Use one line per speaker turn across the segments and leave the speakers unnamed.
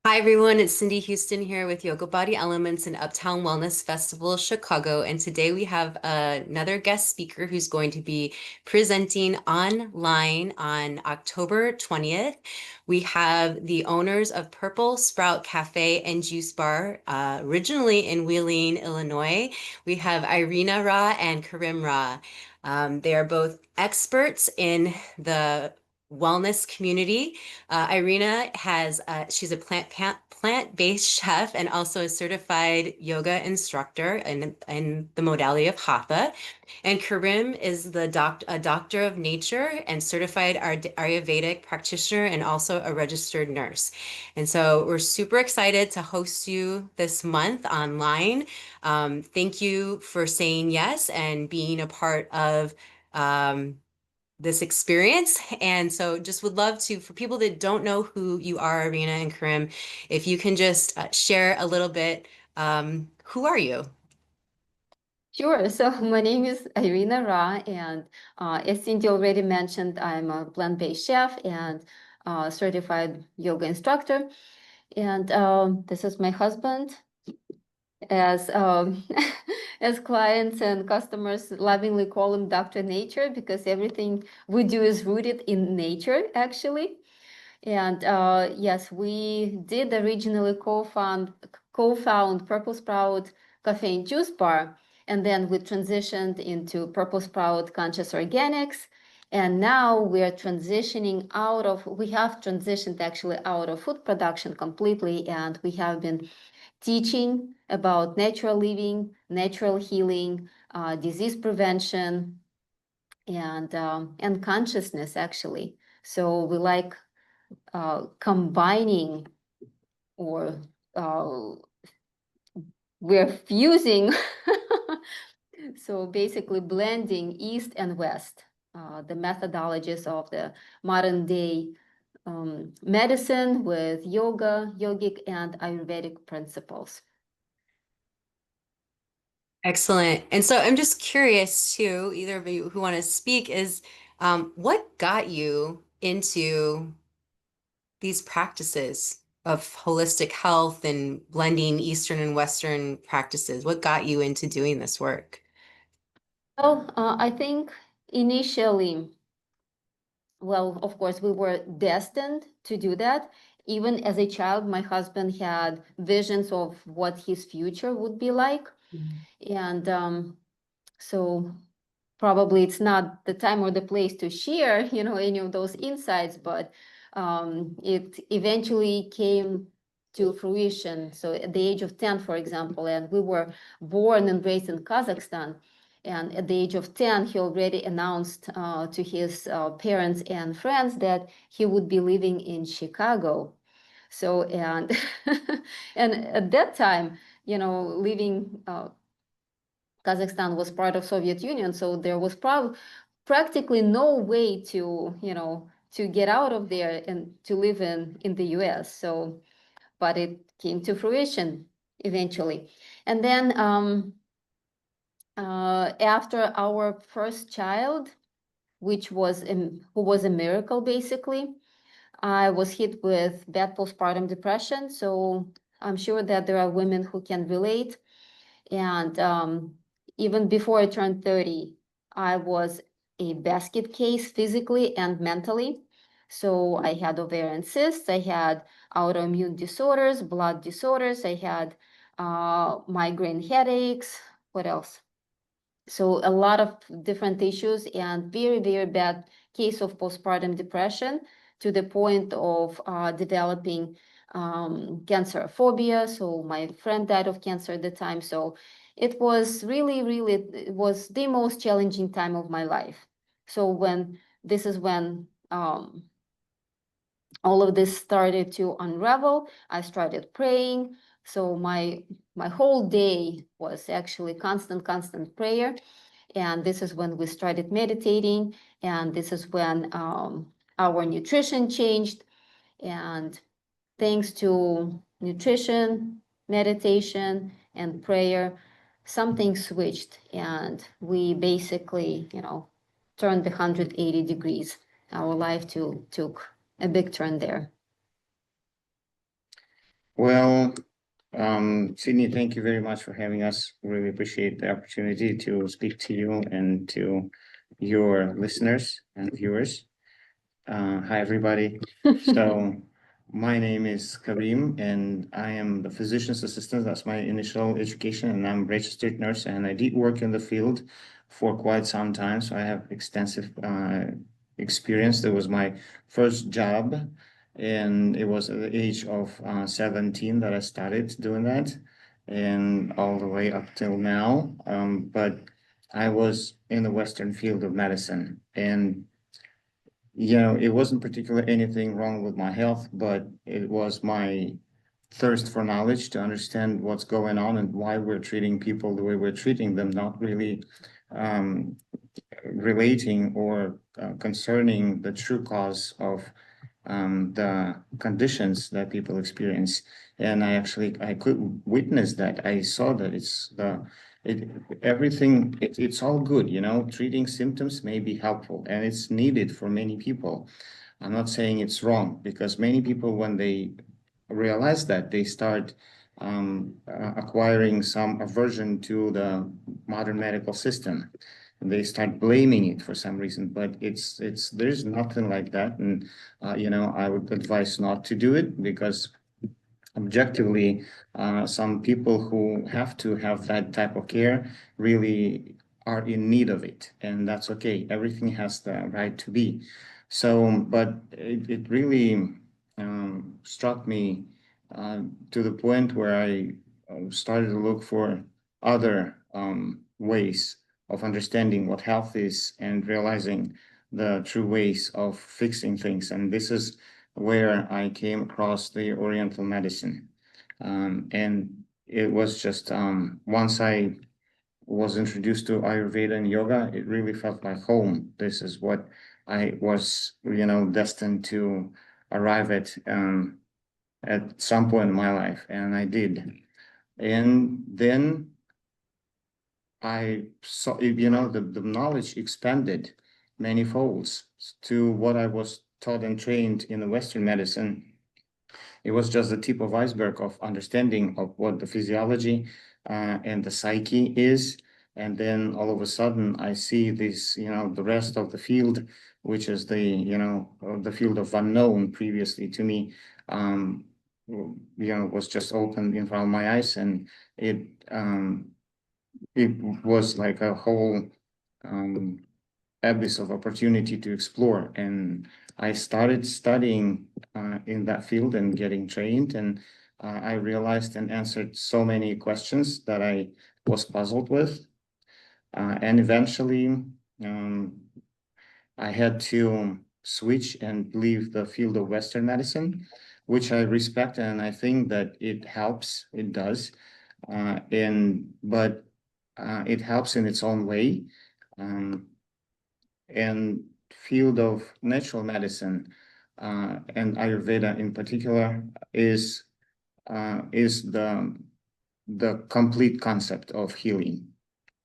Hi everyone, it's Cindy Houston here with Yoga Body Elements and Uptown Wellness Festival Chicago. And today we have another guest speaker who's going to be presenting online on October 20th. We have the owners of Purple Sprout Cafe and Juice Bar, originally in Wheeling, Illinois. We have Irina Ra and Karim Ra. They are both experts in the wellness community. Irina she's a plant-based chef and also a certified yoga instructor in the modality of Hatha. And Karim is a doctor of nature and certified Ayurvedic practitioner and also a registered nurse. And so we're super excited to host you this month online. Thank you for saying yes and being a part of this experience. And so just would love to, for people that don't know who you are, Irina and Karim, if you can just share a little bit, who are you?
Sure. So my name is Irina Ra, and as Cindy already mentioned, I'm a plant-based chef and certified yoga instructor. And this is my husband. As as clients and customers lovingly call him Dr. Nature because everything we do is rooted in nature, actually. And yes, we did originally co-found Purple Sprout Cafe and Juice Bar, and then we transitioned into Purple Sprout Conscious Organics. And now we have transitioned actually out of food production completely, and we have been teaching about natural living, natural healing, disease prevention, and consciousness actually. So we like combining or uh, we're fusing, so basically blending East and West, the methodologies of the modern day medicine with yoga, yogic, and Ayurvedic principles.
Excellent. And so I'm just curious too, either of you who want to speak, is what got you into these practices of holistic health and blending Eastern and Western practices? What got you into doing this work?
Well, I think initially, well, of course, we were destined to do that. Even as a child, my husband had visions of what his future would be like. And so probably it's not the time or the place to share, any of those insights, but it eventually came to fruition. So at the age of 10, for example, and we were born and raised in Kazakhstan. And at the age of 10, he already announced to his parents and friends that he would be living in Chicago. So, and and at that time, living Kazakhstan was part of Soviet Union, so there was practically no way to get out of there and to live in the US. So, but it came to fruition eventually. And then after our first child, who was a miracle basically, I was hit with bad postpartum depression. So I'm sure that there are women who can relate. And even before I turned 30, I was a basket case physically and mentally. So I had ovarian cysts, I had autoimmune disorders, blood disorders, I had migraine headaches. What else? So a lot of different issues and very, very bad case of postpartum depression to the point of developing cancer phobia. So my friend died of cancer at the time. So it was really, really, it was the most challenging time of my life. So this is when all of this started to unravel. I started praying. So my whole day was actually constant prayer. And this is when we started meditating. And this is when our nutrition changed. And thanks to nutrition, meditation, and prayer, something switched. And we basically, turned 180 degrees. Our life took a big turn there.
Well, Sydney, thank you very much for having us. Really appreciate the opportunity to speak to you and to your listeners and viewers. Hi, everybody. So, my name is Karim, and I am the physician's assistant. That's my initial education, and I'm a registered nurse. And I did work in the field for quite some time, so I have extensive experience. That was my first job, and it was at the age of 17 that I started doing that, and all the way up till now. But I was in the Western field of medicine, and it wasn't particularly anything wrong with my health, but it was my thirst for knowledge to understand what's going on and why we're treating people the way we're treating them, not really um, relating or concerning the true cause of the conditions that people experience. And I could witness that. I saw that it, it's all good, treating symptoms may be helpful and it's needed for many people. I'm not saying it's wrong because many people, when they realize that, they start acquiring some aversion to the modern medical system. And they start blaming it for some reason, but there's nothing like that. And I would advise not to do it because objectively, some people who have to have that type of care really are in need of it, and that's okay. Everything has the right to be. So, but it really struck me to the point where I started to look for other ways of understanding what health is and realizing the true ways of fixing things. And this is where I came across the Oriental medicine. And it was just once I was introduced to Ayurveda and yoga, it really felt like home. This is what I was, destined to arrive at some point in my life, and I did. And then I saw, the knowledge expanded many folds to what I was taught and trained in the Western medicine. It was just the tip of iceberg of understanding of what the physiology and the psyche is. And then all of a sudden, I see this, the rest of the field, which is the field of unknown previously to me, was just opened in front of my eyes, and it was like a whole um, abyss of opportunity to explore. And I started studying in that field and getting trained. And I realized and answered so many questions that I was puzzled with. And eventually, I had to switch and leave the field of Western medicine, which I respect and I think that it helps. It does, but it helps in its own way. Um, and field of natural medicine and Ayurveda in particular is the complete concept of healing.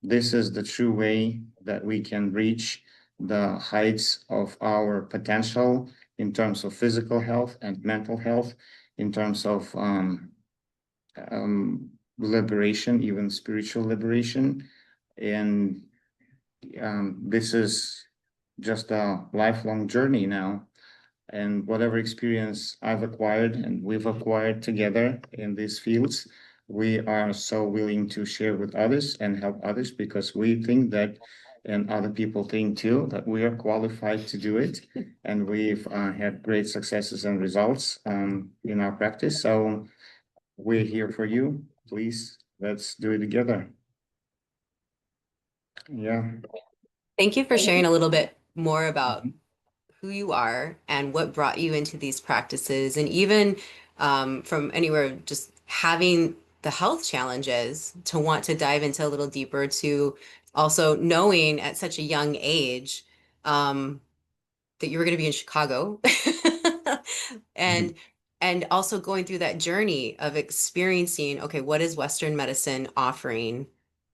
This is the true way that we can reach the heights of our potential in terms of physical health and mental health, in terms of liberation, even spiritual liberation. And this is just a lifelong journey now. And whatever experience I've acquired and we've acquired together in these fields, we are so willing to share with others and help others because we think that, and other people think too, that we are qualified to do it. And we've had great successes and results in our practice. So we're here for you. Please, let's do it together. Yeah.
Thank you for sharing a little bit more about who you are and what brought you into these practices, and even from anywhere, just having the health challenges to want to dive into a little deeper, to also knowing at such a young age that you were going to be in Chicago and and also going through that journey of experiencing, okay, what is Western medicine offering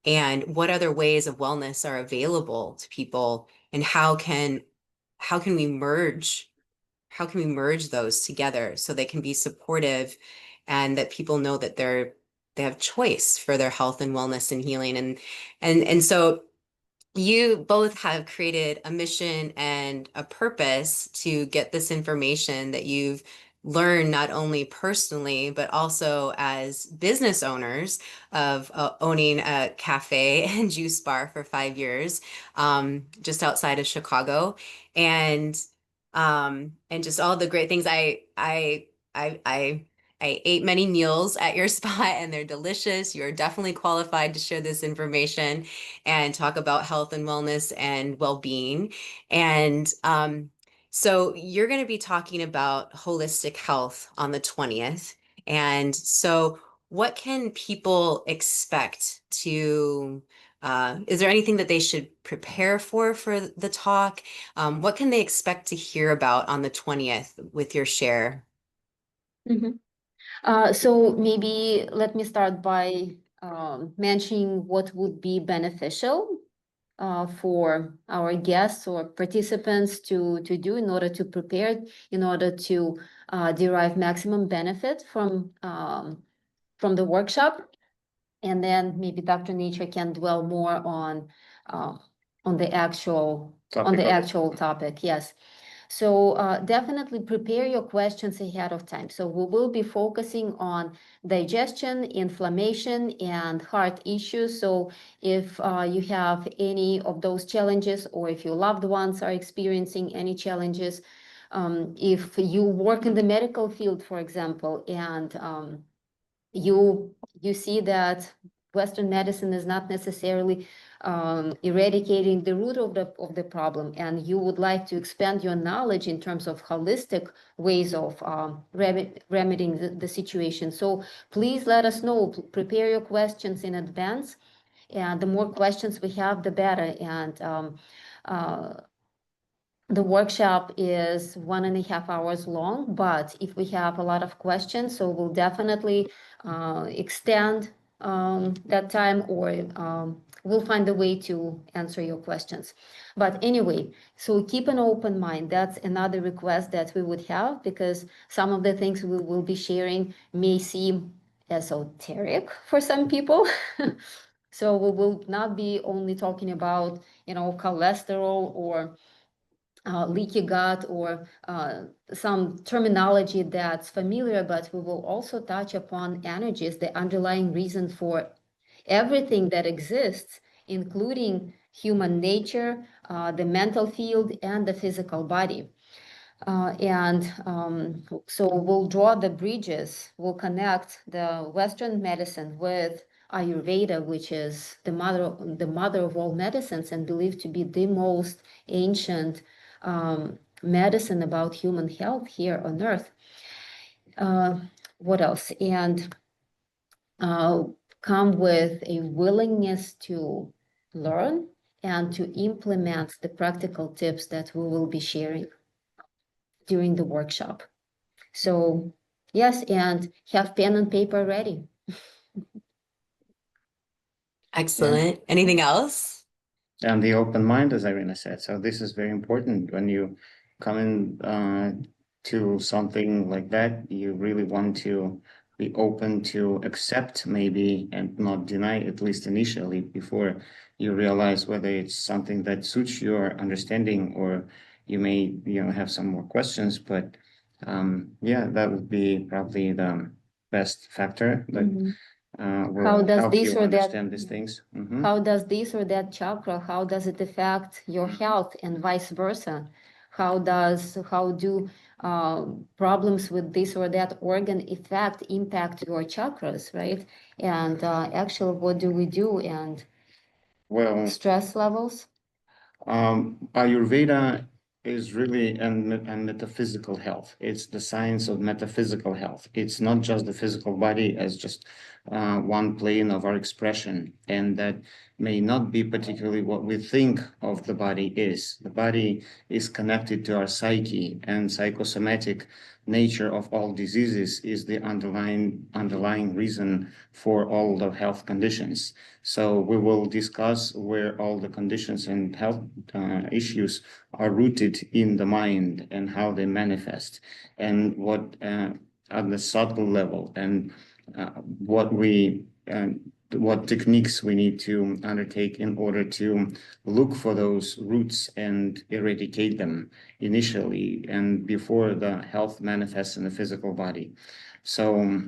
and what other ways of wellness are available to people, and how can we merge those together so they can be supportive and that people know that they have choice for their health and wellness and healing. And so you both have created a mission and a purpose to get this information that you've learned not only personally, but also as business owners of owning a cafe and juice bar for 5 years, just outside of Chicago. And just all the great things. I I ate many meals at your spot and they're delicious. You're definitely qualified to share this information and talk about health and wellness and well-being. And so you're going to be talking about holistic health on the 20th. And so what can people expect to, is there anything that they should prepare for the talk? What can they expect to hear about on the 20th with your share?
Mhm. So maybe let me start by mentioning what would be beneficial for our guests or participants to do in order to prepare, in order to derive maximum benefit from the workshop. And then maybe Dr. Nature can dwell more on the actual topic. Yes. So definitely prepare your questions ahead of time. So we will be focusing on digestion, inflammation, and heart issues. So if you have any of those challenges, or if your loved ones are experiencing any challenges, if you work in the medical field, for example, and you see that Western medicine is not necessarily eradicating the root of the problem, and you would like to expand your knowledge in terms of holistic ways of remedying the situation. So please let us know, prepare your questions in advance, and the more questions we have, the better. And the workshop is 1.5 hours long, but if we have a lot of questions, so we'll definitely extend that time, or we'll find a way to answer your questions. But anyway, so keep an open mind. That's another request that we would have, because some of the things we will be sharing may seem esoteric for some people. So we will not be only talking about, cholesterol or leaky gut, or some terminology that's familiar, but we will also touch upon energies, the underlying reason for everything that exists, including human nature, the mental field, and the physical body. So we'll draw the bridges, we'll connect the Western medicine with Ayurveda, which is the mother of all medicines, and believed to be the most ancient medicine about human health here on earth. What else? And come with a willingness to learn and to implement the practical tips that we will be sharing during the workshop. So yes, and have pen and paper ready.
Excellent. Anything else?
And the open mind, as Irina said. So this is very important when you come in to something like that. You really want to be open to accept, maybe, and not deny, at least initially, before you realize whether it's something that suits your understanding, or you may, have some more questions. But yeah, that would be probably the best factor that
Mhm.
will
How does
help
this
you
or that
understand these things. Mhm.
How does this or that chakra, how does it affect your health, and vice versa? How do problems with this or that organ impact your chakras, right? And actually, what do we do? And
Well,
stress levels?
Ayurveda is really and metaphysical health. It's the science of metaphysical health. It's not just the physical body as just one plane of our expression, and that may not be particularly what we think of the body is. The body is connected to our psyche, and psychosomatic nature of all diseases is the underlying reason for all the health conditions. So we will discuss where all the conditions and health issues are rooted in the mind and how they manifest, and what on the subtle level, and what what techniques we need to undertake in order to look for those roots and eradicate them initially and before the health manifests in the physical body. So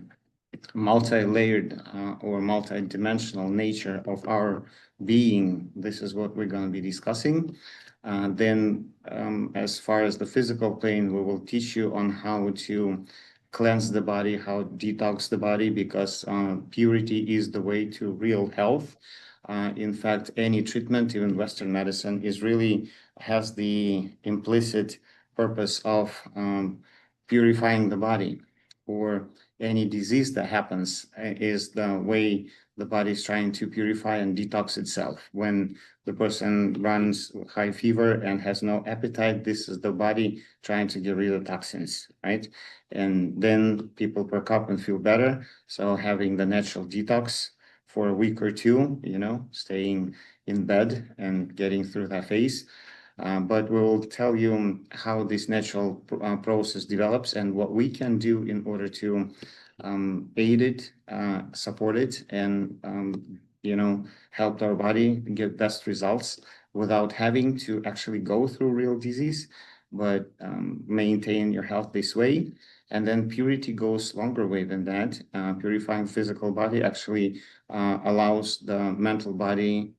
multi-layered or multi-dimensional nature of our being, this is what we're going to be discussing. Then as far as the physical plane, we will teach you on how to cleanse the body, how to detox the body, because purity is the way to real health. In fact, any treatment, even Western medicine, is really has the implicit purpose of purifying the body, or any disease that happens is the way the body is trying to purify and detox itself. When the person runs high fever and has no appetite, this is the body trying to get rid of toxins, right? And then people perk up and feel better. So having the natural detox for a week or two, staying in bed and getting through that phase. But we'll tell you how this natural process develops and what we can do in order to aid it, support it, and help our body get best results without having to actually go through real disease, but maintain your health this way. And then purity goes longer way than that. Purifying physical body actually allows the mental body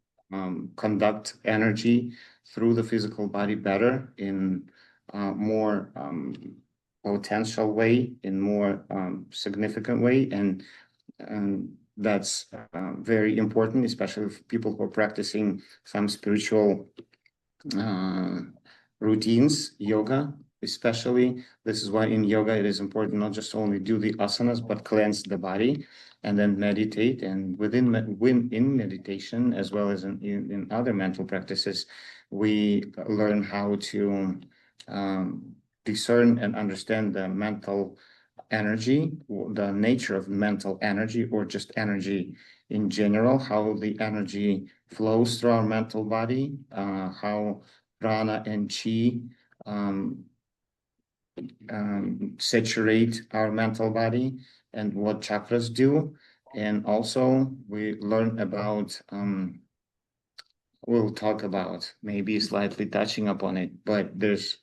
conduct energy through the physical body better in more potential way, in more significant way, and that's very important, especially for people who are practicing some spiritual routines, yoga especially. This is why in yoga it is important not just only do the asanas, but cleanse the body and then meditate. And in meditation, as well as in other mental practices, we learn how to discern and understand the mental energy, the nature of mental energy, or just energy in general, how the energy flows through our mental body, how prana and chi saturate our mental body, and what chakras do. And also we learn about we'll talk about maybe slightly touching upon it, but there's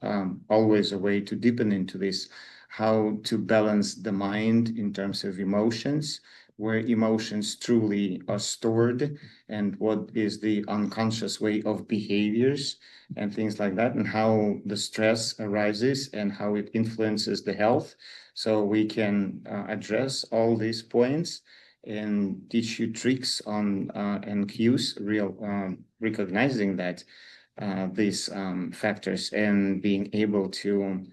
always a way to deepen into this, how to balance the mind in terms of emotions, where emotions truly are stored, and what is the unconscious way of behaviors and things like that, and how the stress arises and how it influences the health. So we can address all these points and teach you tricks on and cues, recognizing that these factors and being able to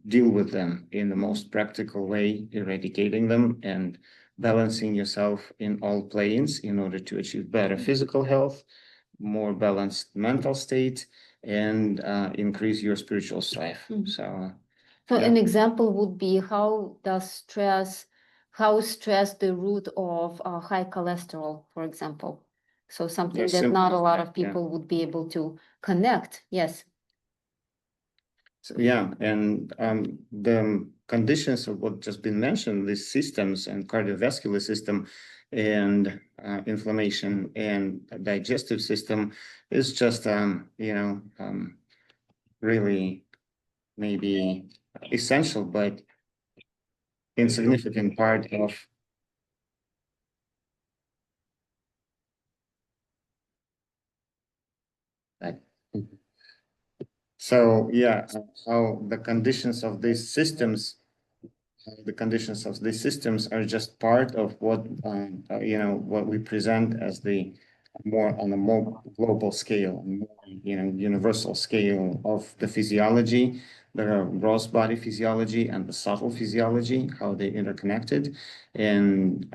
deal with them in the most practical way, eradicating them and balancing yourself in all planes in order to achieve better physical health, more balanced mental state, and increase your spiritual strife. So yeah.
An example would be how stress the root of high cholesterol, for example. So something that not a lot of people would be able to connect. Yes.
So, yeah, and the conditions of what just been mentioned, these systems and cardiovascular system and inflammation and digestive system is just, really maybe essential, but insignificant part of that. So yeah, how the conditions of these systems are just part of what what we present as the on a more global scale, more, universal scale of the physiology, the gross body physiology and the subtle physiology, how they interconnected, and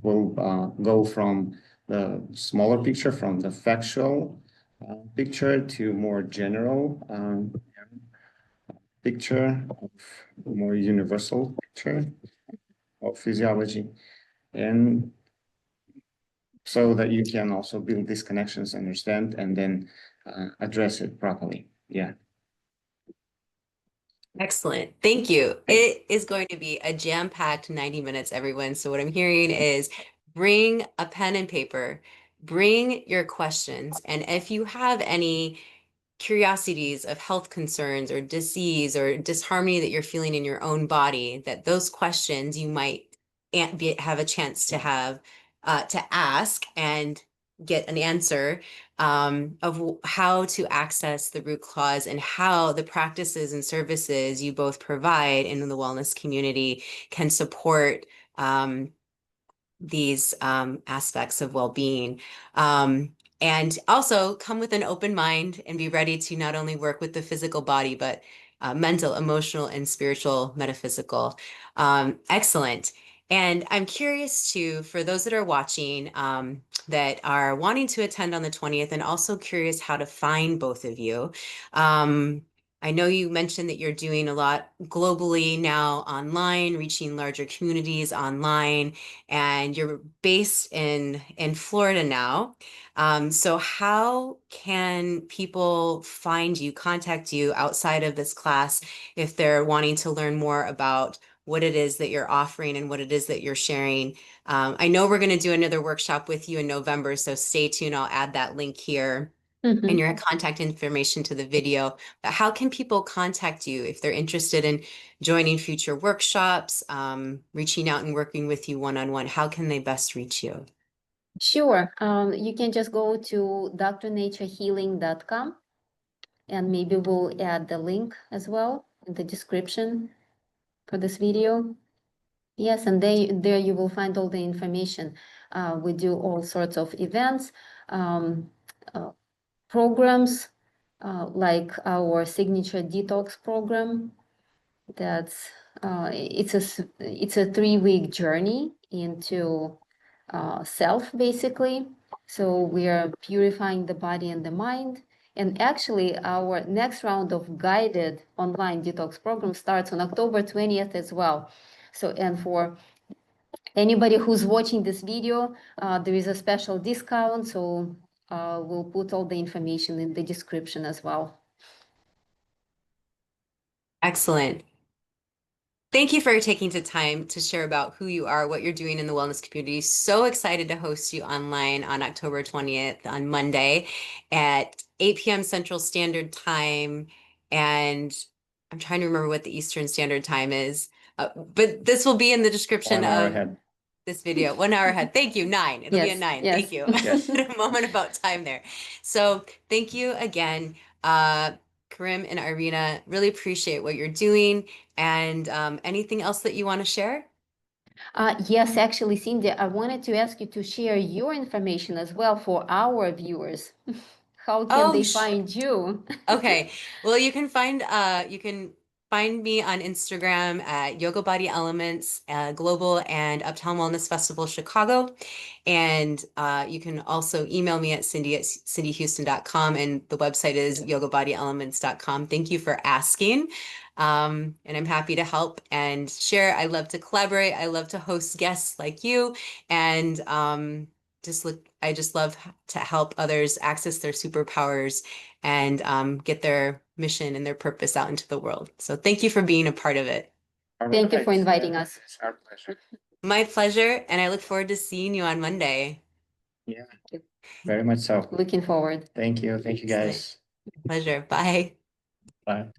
we'll go from the smaller picture, from the factual picture, to more general picture, of more universal picture of physiology, and so that you can also build these connections, understand, and then address it properly. Yeah.
Excellent. Thank you. It is going to be a jam-packed 90 minutes, everyone. So what I'm hearing is bring a pen and paper, bring your questions, and if you have any curiosities of health concerns or disease or disharmony that you're feeling in your own body, that those questions you might have a chance to ask and get an answer of how to access the root cause and how the practices and services you both provide in the wellness community can support these aspects of well-being. And also come with an open mind and be ready to not only work with the physical body, but mental, emotional, and spiritual, metaphysical. Excellent. And I'm curious too, for those that are watching that are wanting to attend on the 20th and also curious how to find both of you. I know you mentioned that you're doing a lot globally now online, reaching larger communities online, and you're based in Florida now. So how can people find you, contact you outside of this class if they're wanting to learn more about what it is that you're offering and what it is that you're sharing? I know we're going to do another workshop with you in November, so stay tuned. I'll add that link here and your contact information to the video. But how can people contact you if they're interested in joining future workshops, reaching out and working with you one-on-one? How can they best reach you?
Sure. You can just go to drnaturehealing.com, and maybe we'll add the link as well in the description for this video. Yes, and there you will find all the information. We do all sorts of events, programs, like our signature detox program. That's it's a 3-week journey into self, basically. So we are purifying the body and the mind. And actually, our next round of guided online detox program starts on October 20th as well. So, and for anybody who's watching this video, there is a special discount. So we'll put all the information in the description as well.
Excellent. Thank you for taking the time to share about who you are, what you're doing in the wellness community. So excited to host you online on October 20th on Monday at 8 p.m. Central Standard Time. And I'm trying to remember what the Eastern Standard Time is, but this will be in the description
1 hour
of
ahead.
this video. 1 hour ahead. Thank you. 9. It'll be at
Yes,
9.
yes.
Thank you.
Yes.
A moment about time there. So thank you again. Karim and Irina, really appreciate what you're doing. And anything else that you want to share?
Yes, actually, Cindy, I wanted to ask you to share your information as well for our viewers. How can
Oh,
they find you?
okay. Well, you can find me on Instagram at Yoga Body Elements Global and Uptown Wellness Festival Chicago. And you can also email me at cindy@cindyhouston.com, and the website is yogabodyelements.com. Thank you for asking. And I'm happy to help and share. I love to collaborate. I love to host guests like you, and I just love to help others access their superpowers and get their mission and their purpose out into the world. So thank you for being a part of it.
Thank you for inviting us.
It's our pleasure.
My pleasure, and I look forward to seeing you on Monday.
Yeah, very much so.
Looking forward.
Thank you. Thank you, guys.
Pleasure. Bye.
Bye.